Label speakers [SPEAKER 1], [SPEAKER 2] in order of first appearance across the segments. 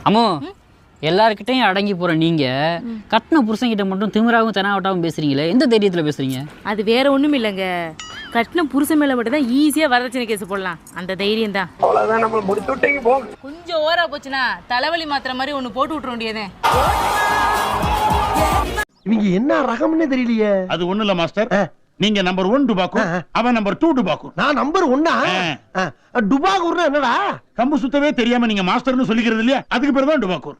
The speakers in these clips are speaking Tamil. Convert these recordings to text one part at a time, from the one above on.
[SPEAKER 1] அம்மோ எல்லார்கிட்டையும் அடங்கி போற நீங்க கட்டின புருஷன்கிட்ட மட்டும் திமிராவும் தெனாவட்டாவும் பேசுறீங்களே, எந்த தைரியத்துல பேசுறீங்க?
[SPEAKER 2] அது வேற ஒண்ணும் இல்லைங்க, கட்டின புருஷன் மேல மட்டும் தான் ஈஸியா வரதட்சணை கேஸ் போடலாம், அந்த தைரியம் தான்.
[SPEAKER 3] அவ்வளவுதான், நம்ம முடிச்சு விட்டீங்க போ.
[SPEAKER 2] கொஞ்சம் ஓரா போச்சுன்னா தலைவலி மாத்திர மாதிரி ஒண்ணு போட்டு விட்டுற வேண்டியதே.
[SPEAKER 3] இவங்க என்ன ரகம்னே தெரியலையே.
[SPEAKER 4] அது ஒண்ணு இல்ல மாஸ்டர், நீங்க நம்பர் 1 டுபாக்கூர், அவன் நம்பர் 2 டுபாக்கூர்.
[SPEAKER 3] நான் நம்பர் 1. டுபாக்கூர்னா என்னடா?
[SPEAKER 4] கம்பு சுத்தவே தெரியாம நீங்க மாஸ்டர்னு சொல்லிக்கிறது இல்லையா, அதுக்கு பேர் தான் டுபாக்கூர்.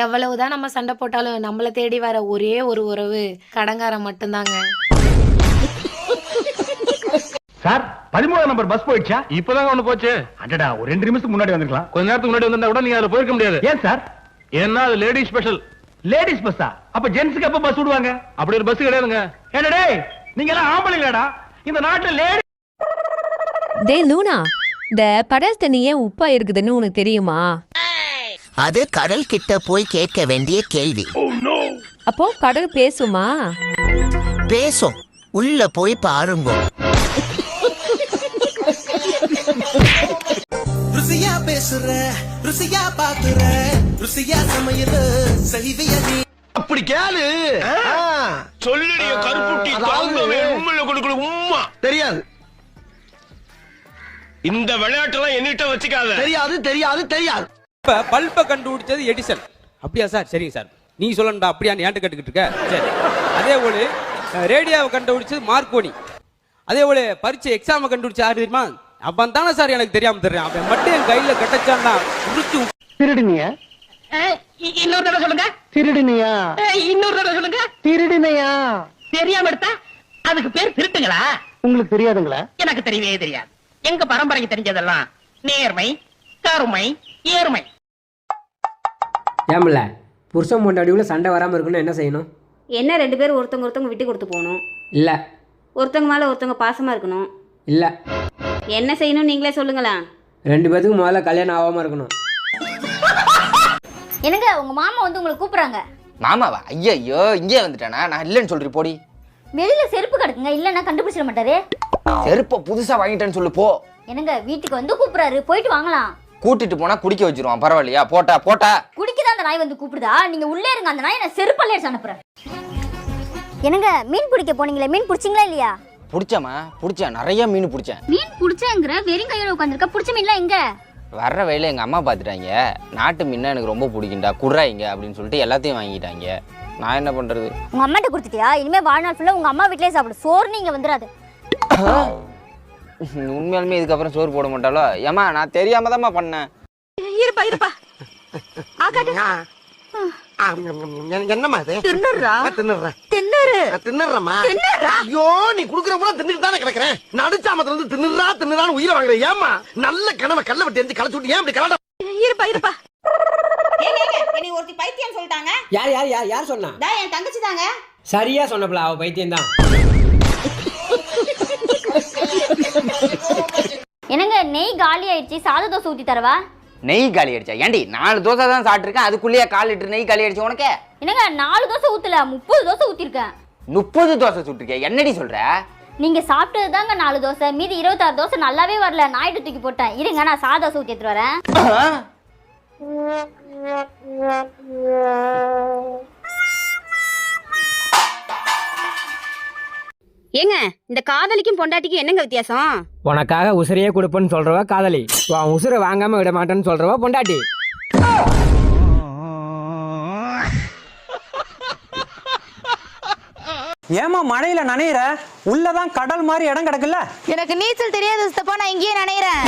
[SPEAKER 5] எவ்வளவுதான் நம்ம சண்டை போட்டாலும் நம்மள தேடி வர ஒரே ஒரு உறவு கடங்காரன் மட்டும்தாங்க.
[SPEAKER 3] சார் 13 நம்பர் பஸ் போயிடுச்சா?
[SPEAKER 4] இப்பதாங்க ஒண்ணு போச்சு.
[SPEAKER 3] அடடா, ஒரு 2 நிமிஷத்துக்கு முன்னாடி வந்திருக்கலாம்.
[SPEAKER 4] கொஞ்ச நேரத்துக்கு முன்னாடி வந்தா கூட நீங்க அதுல போயிருக்க முடியாது.
[SPEAKER 3] ஏன் சார்?
[SPEAKER 4] ஏன்னா அது லேடி ஸ்பெஷல்.
[SPEAKER 3] லேடிஸ் பஸ்ஸா? அப்ப ஜென்ஸ்க்கு எப்ப பஸ் விடுவாங்க?
[SPEAKER 4] அப்படி ஒரு பஸ் கிடையாதுங்க.
[SPEAKER 3] என்னடே நீங்க எல்லாம் ஆம்பளைங்களாடா? இந்த நாட்டுல லேடி.
[SPEAKER 6] டேய் லூனா, இந்த கடல் தண்ணி ஏன் உப்பா இருக்குதுன்னு உனக்கு தெரியுமா?
[SPEAKER 7] அது கடல் கிட்ட போய் கேட்க வேண்டிய கேள்வி.
[SPEAKER 6] அப்போ கடல் பேசுமா?
[SPEAKER 7] பேசும், உள்ள போய் பாருங்க.
[SPEAKER 8] ருசியா பேசுற, ருசியா பாக்குற, ருசியா சமையல் செய்விய நீ.
[SPEAKER 3] அப்படி கேளு.
[SPEAKER 4] சொல்லுடைய கருப்புட்டி தாங்கவே உண்மையில கொடுக்கல உம்மா.
[SPEAKER 3] தெரியாது.
[SPEAKER 4] இந்த விளையாட்டெல்லாம் என்னிட்ட வச்சுக்காத.
[SPEAKER 3] தெரியாது தெரியாது தெரியாது.
[SPEAKER 9] இப்ப பல்ப கண்டுபிடிச்சது எடிசன். அப்படியா சார்? சரிங்க சார். நீ சொல்லண்டா அப்படியா ஏன்ட்டு கேட்டுக்கிட்டு இருக்க? சரி. அதே போல ரேடியோவை கண்டுபிடிச்சது மார்க்கோனி. அதே போல பரீட்சை எக்ஸாமை கண்டுபிடிச்ச யாரு தெரியுமா? அவன் தானே சார் எனக்கு தெரியாம தெரியும். அவன் மட்டும் என் கையில கட்டச்சான்னா உரிச்சு.
[SPEAKER 3] திருடுனியா?
[SPEAKER 2] இன்னொரு தடவை சொல்லுங்க.
[SPEAKER 3] திருடுனியா?
[SPEAKER 2] இன்னொரு தடவை சொல்லுங்க.
[SPEAKER 3] திருடுனியா?
[SPEAKER 2] தெரியாம எடுத்தா அதுக்கு பேர் திருட்டுங்களா?
[SPEAKER 3] உங்களுக்கு தெரியாதுங்களா?
[SPEAKER 2] எனக்கு தெரியவே தெரியாது. எங்க பரம்பரைக்கு தெரிஞ்சதெல்லாம் நேர்மை, கருமை, ஏர்மை.
[SPEAKER 10] ஏம்ல புருஷன் பொண்டாட்டிக்குள்ள சண்டை வராமல் இருக்கணும் என்ன செய்யணும்?
[SPEAKER 5] என்ன 2 பேரும் ஒருத்தவங்க விட்டு கொடுத்து போகணும்.
[SPEAKER 10] இல்லை.
[SPEAKER 5] ஒருத்தவங்க மேல ஒருத்தவங்க பாசமா இருக்கணும்.
[SPEAKER 10] இல்லை.
[SPEAKER 5] என்ன செய்யணும் நீங்களே சொல்லுங்களேன்.
[SPEAKER 10] 2 பேத்துக்கும் முதல்ல கல்யாணம் ஆகாமல் இருக்கணும்.
[SPEAKER 5] என்னங்க உங்க மாமா வந்து உங்களை கூப்பிடுறாங்க.
[SPEAKER 7] மாமாவா? ஐயோ, இங்கே வந்துட்டானா? நான் இல்லைன்னு சொல்றேன் போடி.
[SPEAKER 5] வெளியில செருப்பு கிடக்குங்க, இல்லன்னா கண்டுபிடிச்சிட மாட்டாரு.
[SPEAKER 7] செருப்பை புதுசா வாங்கிட்டேன்னு சொல்லு போ.
[SPEAKER 5] என்னங்க வீட்டுக்கு வந்து கூப்பிடுறாரு, போயிட்டு வாங்கலாம்.
[SPEAKER 7] கூட்டிட்டு போனா குடிக்க வச்சிருவான், பரவாயில்லையா? போட்டா போட்டா.
[SPEAKER 5] குடிக்கதான் அந்த நாய் வந்து கூப்பிடுதா? நீங்க உள்ளே இருங்க, அந்த நாய் நான் செருப்பல்ல அடிச்சு அனுப்புறேன். என்னங்க மீன் பிடிக்க போனீங்களே, மீன் பிடிச்சிங்களா இல்லையா?
[SPEAKER 7] புடிச்சமா? புடிச்சேன், நிறைய மீன் பிடிச்சேன்.
[SPEAKER 5] மீன் பிடிச்சேங்கிற வெறும் கையோட உட்காந்துருக்க, பிடிச்ச மீன்லாம் எங்க?
[SPEAKER 7] வர்ற வயல எங்க அம்மா பாத்துட்டாங்க, நாட்டு மீன் எனக்கு ரொம்ப பிடிக்கும்டா குடுறாங்க அப்படின்னு சொல்லிட்டு எல்லாத்தையும் வாங்கிட்டாங்க. நான் என்ன பண்றது?
[SPEAKER 5] உங்க அம்மாட்ட கொடுத்துட்டியா? இனிமே வாழ்நாள் ஃபுல்லா உங்க அம்மா வீட்லயே சாப்பிடு, சோறு நீங்க வந்துடாது.
[SPEAKER 7] உண்மையாலுமே இதுக்கப்புறம் சோறு போட மாட்டாளோ? ஏமா நான் தெரியாம தான் பண்ணேன்.
[SPEAKER 2] இருப்பா இருப்பா.
[SPEAKER 3] என்னம்மா இது?
[SPEAKER 2] தின்னுறா.
[SPEAKER 3] தின்னுறேன்.
[SPEAKER 2] தின்னுரு.
[SPEAKER 3] தின்னுறமா? ஐயோ, நீ குடுக்குற போல தின்னுட்டு தானே கிடக்குறேன். நடுச்சாமத்துல இருந்து தின்னுறான்னு உயிரை வாங்குறேன். ஏமா நல்ல கனவை கல்ல விட்டு எரிஞ்சு களைச்சு விட்டு ஏன் இப்படி கலட?
[SPEAKER 2] இருப்பா இருப்பா.
[SPEAKER 5] என்னை ஒருத்தி பைத்தியம் சொல்லிட்டாங்க.
[SPEAKER 10] யார் யார் யார் யார் சொன்னா?
[SPEAKER 5] என் தங்கச்சி தாங்க.
[SPEAKER 10] சரியா சொன்னப்பல, அவ பைத்தியம் தான்.
[SPEAKER 5] என்னங்க நெய் காலி ஆயிடுச்சு, சாத தோசை ஊத்தி தரவா?
[SPEAKER 7] நெய் காலி அடிச்சா? ஏண்டி 4 தோசை தான் சாப்பிட்டுருக்கேன், அதுக்குள்ளேயே 1/4 லிட்டர் நெய் காலி அடிச்சு உனக்கு?
[SPEAKER 5] என்னங்க 4 தோசை ஊத்தல, 30 தோசை ஊத்திருக்கேன்.
[SPEAKER 7] 30 தோசை சுட்டுருக்கேன், என்னடி சொல்ற?
[SPEAKER 5] நீங்க சாப்பிட்டது தாங்க 4 தோசை, மீதி 26 தோசை நல்லாவே வரல, நாயிட்டு தூக்கி போட்டேன். இருங்க நான் சாத தோசை ஊத்தி எடுத்துட்டு வரேன். ஏங்க இந்த காதலிக்கும் பொண்டாட்டிக்கும் என்னங்க வித்தியாசம்?
[SPEAKER 10] உனக்காக உசுரையே கொடுப்பேன்னு சொல்றவா காதலி, உன் உசுரை வாங்காம விட மாட்டேன்னு சொல்றவா பொண்டாட்டி.
[SPEAKER 9] ஏமா மழையில நனையிற? உள்ளதான் கடல் மாதிரி இடம் கிடக்குல்ல.
[SPEAKER 5] எனக்கு நீச்சல் தெரியாது சித்தப்பா, நான் இங்கேயே நனையிறேன்.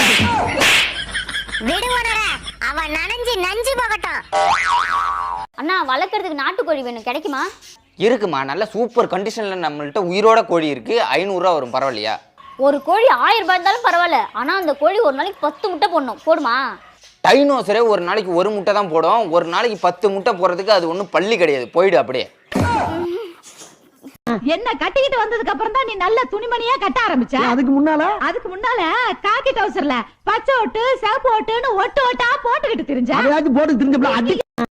[SPEAKER 11] அவன் நனைஞ்சு நஞ்சு போகட்டும்.
[SPEAKER 5] அண்ணா வளர்க்கறதுக்கு நாட்டுக்கோழி வேணும், கிடைக்குமா?
[SPEAKER 7] இருக்குமா, நல்ல சூப்பர் கண்டிஷன்ல நம்மள்ட்ட உயிரோட கோழி இருக்கு. 500 ரூபா வரும், பரவாயில்லையா?
[SPEAKER 5] ஒரு கோழி 1000 ரூபாய் இருந்தாலும் பரவாயில்ல, ஆனா அந்த கோழி ஒரு நாளைக்கு 10 முட்டை போடணும், போடுமா?
[SPEAKER 7] டைனோசரே ஒரு நாளைக்கு 1 முட்டை தான் போடும், ஒரு நாளைக்கு 10 முட்டை போடுறதுக்கு அது ஒன்றும் பள்ளி கிடையாது, போயிடு அப்படியே.
[SPEAKER 2] என்ன கட்டிக்கிட்டு வந்ததுக்கு அப்புறம் தான் நீ நல்ல துணிமணியா கட்ட ஆரம்பிச்ச.
[SPEAKER 3] அதுக்கு
[SPEAKER 2] முன்னால காக்கி டவுசர்ல பச்சை ஓட்டு சிவப்பு ஓட்டுன்னு ஒட்டு ஓட்டா போட்டுக்கிட்டு தெரிஞ்ச.
[SPEAKER 3] போட்டு தெரிஞ்ச